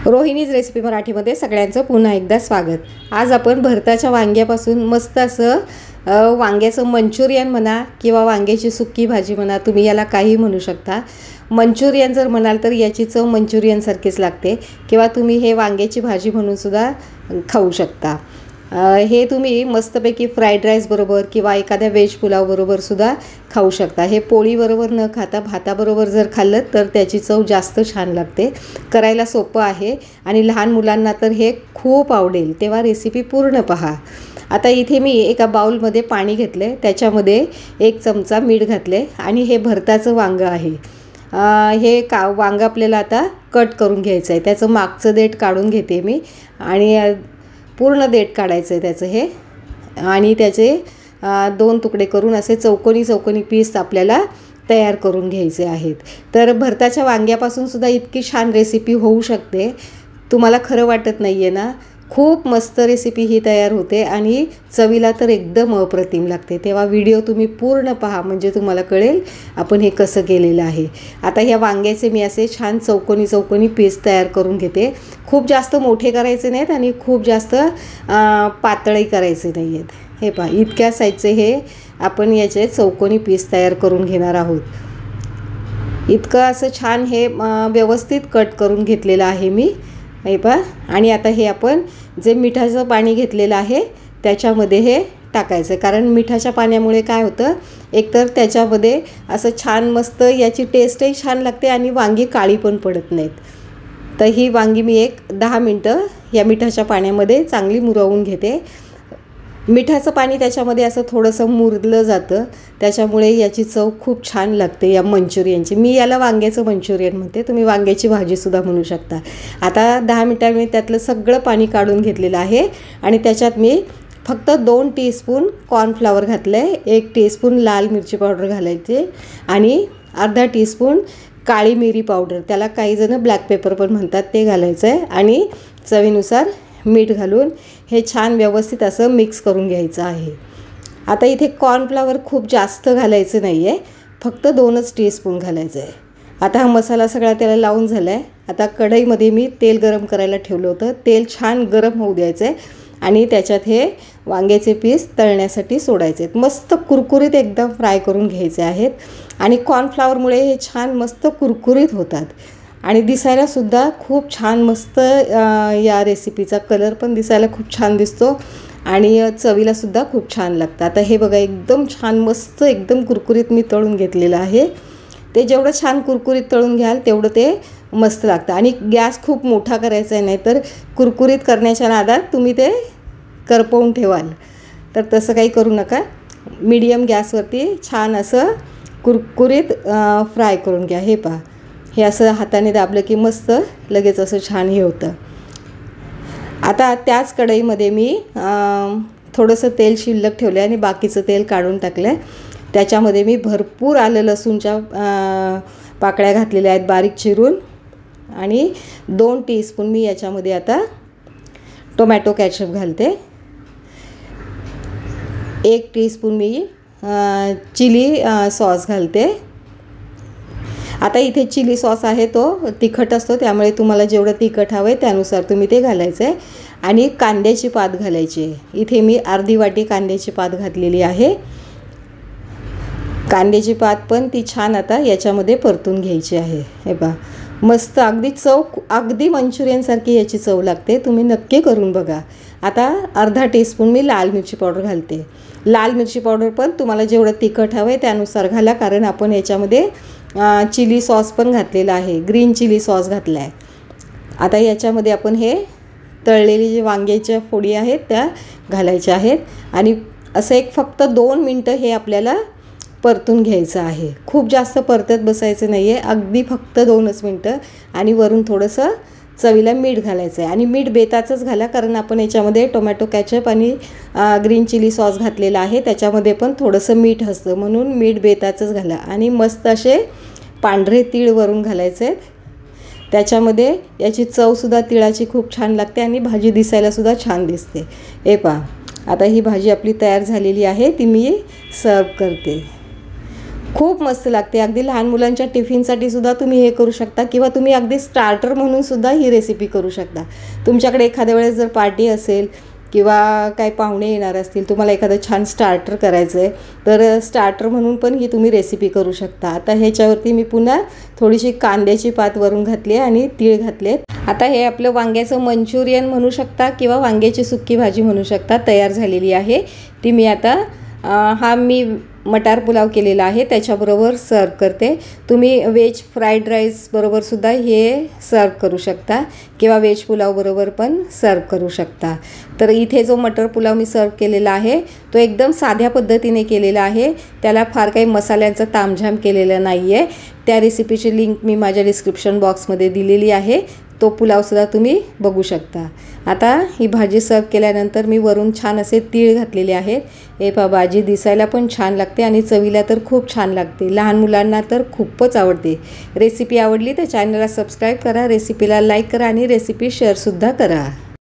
Rohini's recipe मराठीमध्ये सगळ्यांचं पुन्हा एकदा स्वागत। आज आपण भरताच्या वांग्यापासून मस्त असं वांग्याचं मंचुरियन म्हणा किंवा वांग्याची सुक्की भाजी म्हणा, तुम्ही याला काही म्हणू शकता। मंचुरियन जर म्हणाल तर याची चव मंचुरियन सारखीच लागते किंवा तुम्ही हे वांग्याची भाजी म्हणून सुद्धा खाऊ शकता। हे तुम्ही मस्तपैकी फ्राईड राईस बरोबर किंवा एखाद्या वेज पुलाव बरोबर सुद्धा खाऊ शकता। हे पोळी बरोबर न खाता भाताबरोबर जर खाल्लं तर त्याची चव जास्त छान लागते। करायला सोपं आहे आणि लहान मुलांना तर हे खूप आवडेल, तेव्हा रेसिपी पूर्ण पहा। आता इथे मी एका बाउलमध्ये पाणी घेतले, त्याच्यामध्ये 1 चमचा मीठ घातले आणि हे भरताचं वांगं आहे। हे वांगं आपल्याला आता कट करून घ्यायचं आहे। त्याचं मागचं देठ काढून घेते मी आणि पूर्ण देठ काढायचं आहे त्याचं हे, आणि त्याचे 2 तुकडे करून असे चौकोनी पीस आपल्याला तयार करून घ्यायचे आहेत। तर भरताच्या वांग्यापासून सुद्धा इतकी छान रेसिपी होऊ शकते, तुम्हाला खरं वाटत नाही आहे ना। खूप मस्त रेसिपी ही तयार होते आणि चवीला तर एकदम अप्रतिम लागते। तेव्हा व्हिडिओ तुम्ही पूर्ण पहा, म्हणजे तुम्हाला कळेल आपण हे कसं केलेलं आहे। आता ह्या वांग्याचे मी असे छान चौकोनी पीस तयार करून घेते। खूप जास्त मोठे करायचे नाहीत आणि खूप जास्त पातळही करायचे नाही आहेत। हे पहा, इतक्या साईजचे हे आपण याचे चौकोनी पीस तयार करून घेणार आहोत। इतकं असं छान हे व्यवस्थित कट करून घेतलेलं आहे मी, हे पहा। आणि आता हे आपण जे मिठाचं पाणी घेतलेलं आहे त्याच्यामध्ये हे टाकायचं, कारण मिठाच्या पाण्यामुळे काय होतं, एकतर त्याच्यामध्ये असं छान मस्त याची टेस्टही छान लागते आणि वांगी काळी पण पडत नाहीत। तर ही वांगी मी 10 मिनटं या मिठाच्या पाण्यामध्ये चांगली मुरवून घेते। मिठाचं पाणी त्याच्यामध्ये असं थोडंसं मुरलं जातं, त्याच्यामुळे याची चव खूप छान लागते या मंचुरियनची। मी याला वांग्याचं मंचुरियन म्हणते, तुम्ही वांग्याची भाजीसुद्धा म्हणू शकता। आता 10 मिनटांनी मी त्यातलं सगळं पाणी काढून घेतलेलं आहे आणि त्याच्यात मी फक्त 2 टीस्पून कॉर्नफ्लॉवर घातलं आहे, 1 टीस्पून लाल मिरची पावडर घालायचे आणि अर्धा टीस्पून काळी मिरी पावडर, त्याला काही जण ब्लॅक पेपर पण म्हणतात, ते घालायचं आहे आणि चवीनुसार मीठ घालून हे छान व्यवस्थित असं मिक्स करून घ्यायचं आहे। आता इथे कॉर्नफ्लॉवर खूप जास्त घालायचं नाही आहे, फक्त 2च टीस्पून घालायचं आहे। आता हा मसाला सगळा त्याला लावून झाला आहे। आता कढईमध्ये मी तेल गरम करायला ठेवलं होतं, तेल छान गरम होऊ द्यायचं आहे आणि त्याच्यात हे वांग्याचे पीस तळण्यासाठी सोडायचे आहेत। मस्त कुरकुरीत एकदम फ्राय करून घ्यायचे आहेत आणि कॉर्नफ्लॉवरमुळे हे छान मस्त कुरकुरीत होतात आणि दिसायलासुद्धा खूप छान मस्त, या रेसिपीचा कलर पण दिसायला खूप छान दिसतो आणि चवीलासुद्धा खूप छान लागतं। आता हे बघा, एकदम छान मस्त एकदम कुरकुरीत मी तळून घेतलेलं आहे। ते जेवढं छान कुरकुरीत तळून घ्याल तेवढं ते मस्त लागतं आणि गॅस खूप मोठा करायचा आहे, नाही तर कुरकुरीत करण्याच्या नादात तुम्ही ते करपवून ठेवाल, तर तसं काही करू नका। मीडियम गॅसवरती छान असं कुरकुरीत फ्राय करून घ्या। हे पहा, हे असं हाताने दाबलं की मस्त लगेच असं छान हे होतं। आता त्याच कढईमध्ये मी थोडंसं तेल शिल्लक ठेवलं आणि बाकीचं तेल काढून टाकलं। त्याच्यामध्ये मी भरपूर आलं लसूणच्या पाकळ्या घातलेल्या आहेत बारीक चिरून आणि 2 टीस्पून मी याच्यामध्ये आता टोमॅटो कॅचअप घालते। 1 टीस्पून मी चिली सॉस घालते। आता इथे चिली सॉस आहे तो तिखट असतो, त्यामुळे तुम्हाला जेवढं तिखट हवं आहे त्यानुसार तुम्ही ते घालायचं आहे आणि कांद्याची पात घालायची आहे। इथे मी अर्धी वाटी कांद्याची पात घातलेली आहे। कांद्याची पात पण ती छान आता याच्यामध्ये परतून घ्यायची आहे। हे पहा, मस्त अगदी चव अगदी मंचुरियनसारखी याची चव लागते, तुम्ही नक्की करून बघा। आता अर्धा टीस्पून मी लाल मिरची पावडर घालते। लाल मिरची पावडर पण तुम्हाला जेवढं तिखट हवं आहे त्यानुसार घाला, कारण आपण याच्यामध्ये चिली सॉस पण घातलेला आहे, ग्रीन चिली सॉस घातला आहे। आता याच्यामध्ये आपण हे तळलेली जे वांग्याच्या फोडी आहेत त्या घालायच्या आहेत आणि असं फक्त 2 मिनटं हे आपल्याला परतून घ्यायचं आहे। खूप जास्त परतत बसायचं नाही आहे, अगदी फक्त 2च मिनटं। आणि वरून थोडंसं चवीला मीठ घालायचं आहे आणि मीठ बेताचंच घाला, कारण आपण याच्यामध्ये टोमॅटो कॅचअप आणि ग्रीन चिली सॉस घातलेला आहे, त्याच्यामध्ये पण थोडंसं मीठ असतं, म्हणून मीठ बेताचंच घाला। आणि मस्त असे पांढरे तीळ वरून घालायचे आहेत त्याच्यामध्ये, याची चवसुद्धा तिळाची खूप छान लागते आणि भाजी दिसायलासुद्धा छान दिसते। हे पहा, आता ही भाजी आपली तयार झालेली आहे, ती मी सर्व करते। खूप मस्त लागते. अगदी लहान मुलांच्या टिफिनसाठी सुद्धा तुम्ही हे करू शकता किंवा तुम्ही अगदी स्टार्टर म्हणून सुद्धा ही रेसिपी करू शकता. तुमच्याकडे एखाद्या वेळेस जर पार्टी असेल किंवा काही पाहुणे येणार असतील, तुम्हाला एखादं छान स्टार्टर करायचं आहे, तर स्टार्टर म्हणून पण ही तुम्ही रेसिपी करू शकता. आता ह्याच्यावरती मी पुन्हा थोडीशी कांद्याची पात वरून घातली आणि तीळ घातलेत. आता हे आपलं वांग्याचं मंचुरियन म्हणू शकता किंवा वांग्याची सुक्की भाजी म्हणू शकता, तयार झालेली आहे. ती मी आता हा मी मटार पुलाव केलेला आहे त्याच्याबरोबर सर्व करते. तुम्ही व्हेज फ्राईड राईस बरोबर सुद्धा हे सर्व करू शकता किंवा व्हेज पुलाव बरोबर पण सर्व करू शकता. तर इथे जो मटर पुलाव मी सर्व केलेला आहे तो एकदम साध्या पद्धतीने केलेला आहे. त्याला फार काही मसाल्यांचा तामझाम केलेला नाही आहे. त्या रेसिपीची लिंक मी माझ्या डिस्क्रिप्शन बॉक्समध्ये दिलेली आहे. तो पुलावसुद्धा तुम्ही बघू शकता. आता ही भाजी सर्व केल्यानंतर मी वरून छान असे तीळ घातलेले आहेत. हे पहा, भाजी दिसायला पण छान लागते आणि चवीला तर खूप छान लागते. लहान मुलांना तर खूपच आवडते. रेसिपी आवडली तर चॅनलला सबस्क्राईब करा, रेसिपीला लाईक करा आणि रेसिपी शेअरसुद्धा करा.